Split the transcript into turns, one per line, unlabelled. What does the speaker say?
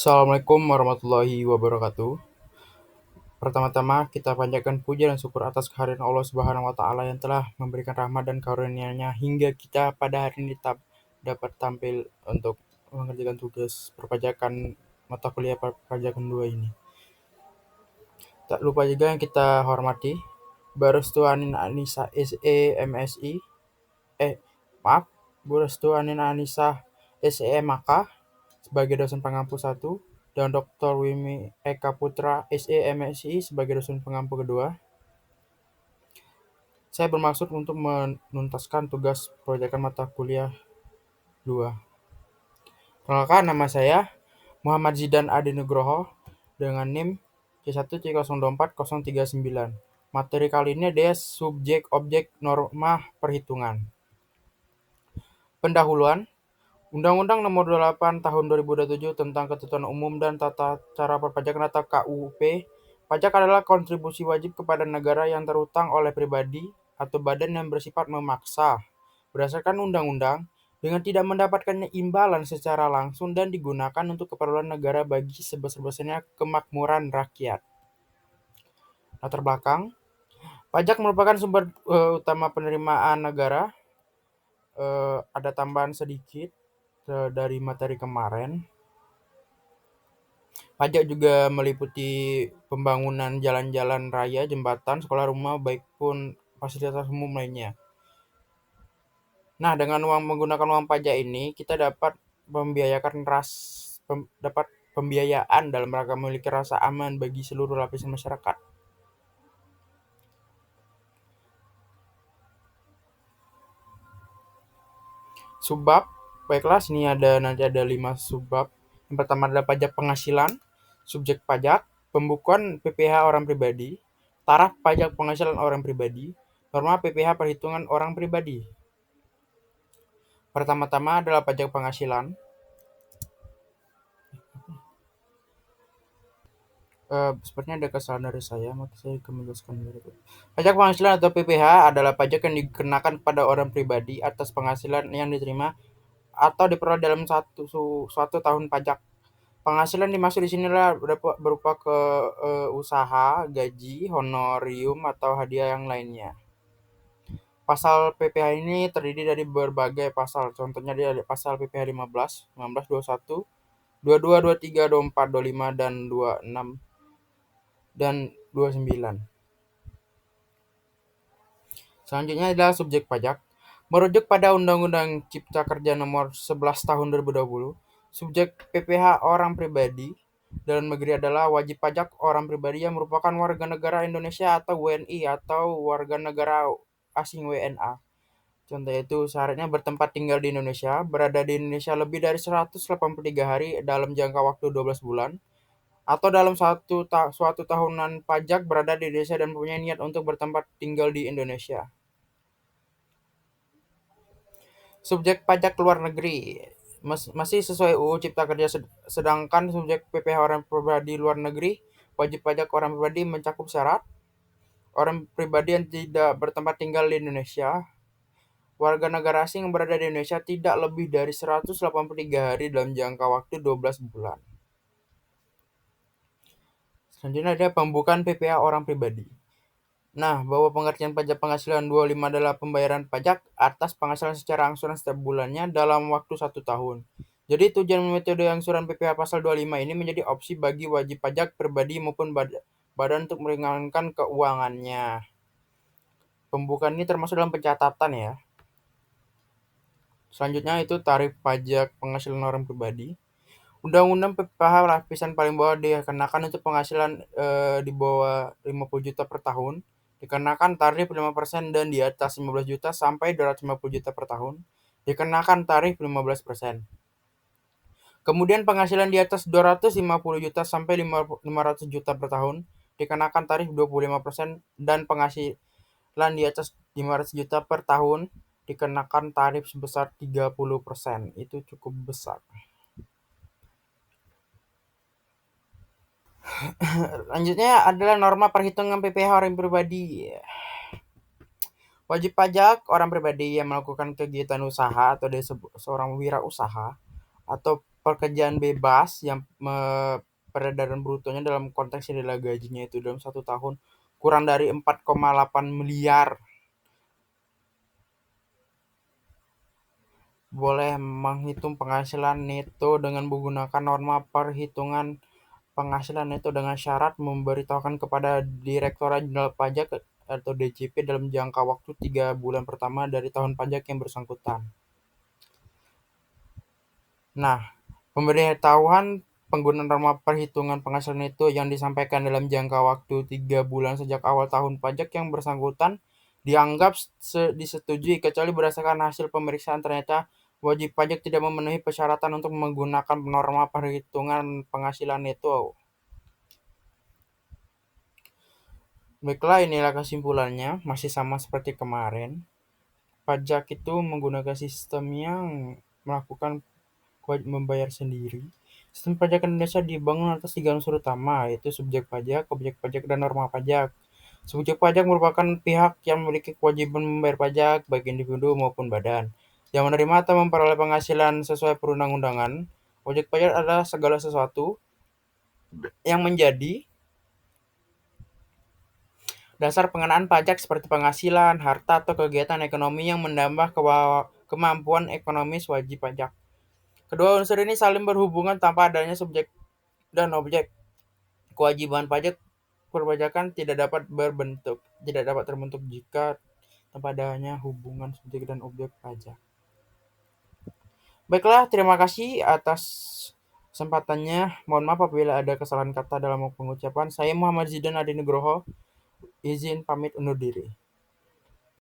Assalamualaikum warahmatullahi wabarakatuh. Pertama-tama kita panjatkan puji dan syukur atas kehadiran Allah Subhanahu wa taala yang telah memberikan rahmat dan karunia-Nya hingga kita pada hari ini dapat tampil untuk mengerjakan tugas perpajakan mata kuliah perpajakan 2 ini. Tak lupa juga yang kita hormati Bu Restu Anin Anissa SE MSI maaf, Bu Restu Anin Anissa SE MAK sebagai dosen pengampu 1 dan Dr. Wimi Eka Putra SE MSI sebagai dosen pengampu kedua. Saya bermaksud untuk menuntaskan tugas proyekan mata kuliah 2. Perkenalkan, nama saya Muhammad Zidan Adi Nugroho dengan NIM C1C024-039. Materi kali ini adalah subjek objek norma perhitungan. Pendahuluan, Undang-Undang Nomor 28 Tahun 2027 tentang Ketentuan Umum dan Tata Cara Perpajakan atau KUP. Pajak adalah kontribusi wajib kepada negara yang terutang oleh pribadi atau badan yang bersifat memaksa berdasarkan undang-undang dengan tidak mendapatkan imbalan secara langsung dan digunakan untuk keperluan negara bagi sebesar-besarnya kemakmuran rakyat. Latar belakang, pajak merupakan sumber utama penerimaan negara. Ada tambahan sedikit dari materi kemarin. Pajak juga meliputi pembangunan jalan-jalan raya, jembatan, sekolah, rumah, baik pun fasilitas umum lainnya. Nah, dengan menggunakan uang pajak ini, kita dapat dapat pembiayaan dalam rangka memiliki rasa aman bagi seluruh lapisan masyarakat. Subbab, baiklah, sini nanti ada 5 subbab. Yang pertama adalah pajak penghasilan, subjek pajak, pembukuan PPh orang pribadi, taraf pajak penghasilan orang pribadi, norma PPh perhitungan orang pribadi. Pertama-tama adalah pajak penghasilan. Sepertinya ada kesalahan dari saya, maka saya akan menjelaskan berikut. Pajak penghasilan atau PPh adalah pajak yang dikenakan kepada orang pribadi atas penghasilan yang diterima atau diperoleh dalam suatu tahun pajak. Penghasilan dimaksud di sini berupa ke usaha, gaji, honorium, atau hadiah yang lainnya. Pasal PPh ini terdiri dari berbagai pasal. Contohnya dia ada pasal PPh 15, 19, 21, 22, 23, 24, 25, dan 26 dan 29. Selanjutnya adalah subjek pajak. Merujuk pada Undang-Undang Cipta Kerja Nomor 11 Tahun 2020, subjek PPh orang pribadi dalam negeri adalah wajib pajak orang pribadi yang merupakan warga negara Indonesia atau WNI atau warga negara asing WNA. Contoh itu syaratnya bertempat tinggal di Indonesia, berada di Indonesia lebih dari 183 hari dalam jangka waktu 12 bulan, atau dalam suatu tahunan pajak berada di Indonesia dan punya niat untuk bertempat tinggal di Indonesia. Subjek pajak luar negeri masih sesuai UU Cipta Kerja, sedangkan subjek PPh orang pribadi luar negeri, wajib pajak orang pribadi mencakup syarat orang pribadi yang tidak bertempat tinggal di Indonesia, warga negara asing yang berada di Indonesia tidak lebih dari 183 hari dalam jangka waktu 12 bulan. Selanjutnya ada pembukaan PPh orang pribadi. Nah, bahwa pengertian pajak penghasilan 25 adalah pembayaran pajak atas penghasilan secara angsuran setiap bulannya dalam waktu 1 tahun. Jadi tujuan metode angsuran PPh pasal 25 ini menjadi opsi bagi wajib pajak pribadi maupun badan untuk meringankan keuangannya. Pembukaan ini termasuk dalam pencatatan ya. Selanjutnya itu tarif pajak penghasilan orang pribadi. Undang-Undang PPh lapisan paling bawah dikenakan untuk penghasilan di bawah 50 juta per tahun, dikenakan tarif 5% dan di atas 15 juta sampai 250 juta per tahun, dikenakan tarif 15%. Kemudian penghasilan di atas 250 juta sampai 500 juta per tahun, dikenakan tarif 25% dan penghasilan di atas 500 juta per tahun, dikenakan tarif sebesar 30%. Itu cukup besar. Selanjutnya adalah norma perhitungan PPh orang pribadi. Wajib pajak orang pribadi yang melakukan kegiatan usaha atau dia seorang wirausaha atau pekerjaan bebas yang peredaran brutonya dalam konteks nilai gajinya itu dalam 1 tahun kurang dari 4,8 miliar. Boleh menghitung penghasilan neto dengan menggunakan norma perhitungan penghasilan neto dengan syarat memberitahukan kepada Direktorat Jenderal Pajak atau DJP dalam jangka waktu 3 bulan pertama dari tahun pajak yang bersangkutan. Nah, pemberitahuan penggunaan norma perhitungan penghasilan neto yang disampaikan dalam jangka waktu 3 bulan sejak awal tahun pajak yang bersangkutan dianggap disetujui kecuali berdasarkan hasil pemeriksaan ternyata wajib pajak tidak memenuhi persyaratan untuk menggunakan norma perhitungan penghasilan neto. Baiklah, inilah kesimpulannya, masih sama seperti kemarin. Pajak itu menggunakan sistem yang melakukan membayar sendiri. Sistem pajak Indonesia dibangun atas 3 unsur utama, yaitu subjek pajak, objek pajak, dan norma pajak. Subjek pajak merupakan pihak yang memiliki kewajiban membayar pajak, baik individu maupun badan, yang menerima atau memperoleh penghasilan sesuai perundang-undangan. Objek pajak adalah segala sesuatu yang menjadi dasar pengenaan pajak seperti penghasilan, harta, atau kegiatan ekonomi yang menambah kemampuan ekonomis wajib pajak. Kedua unsur ini saling berhubungan tanpa adanya subjek dan objek. Kewajiban pajak perpajakan tidak dapat terbentuk jika tanpa adanya hubungan subjek dan objek pajak. Baiklah, terima kasih atas kesempatannya. Mohon maaf apabila ada kesalahan kata dalam pengucapan. Saya Muhammad Zidan Adi Nugroho, izin pamit undur diri.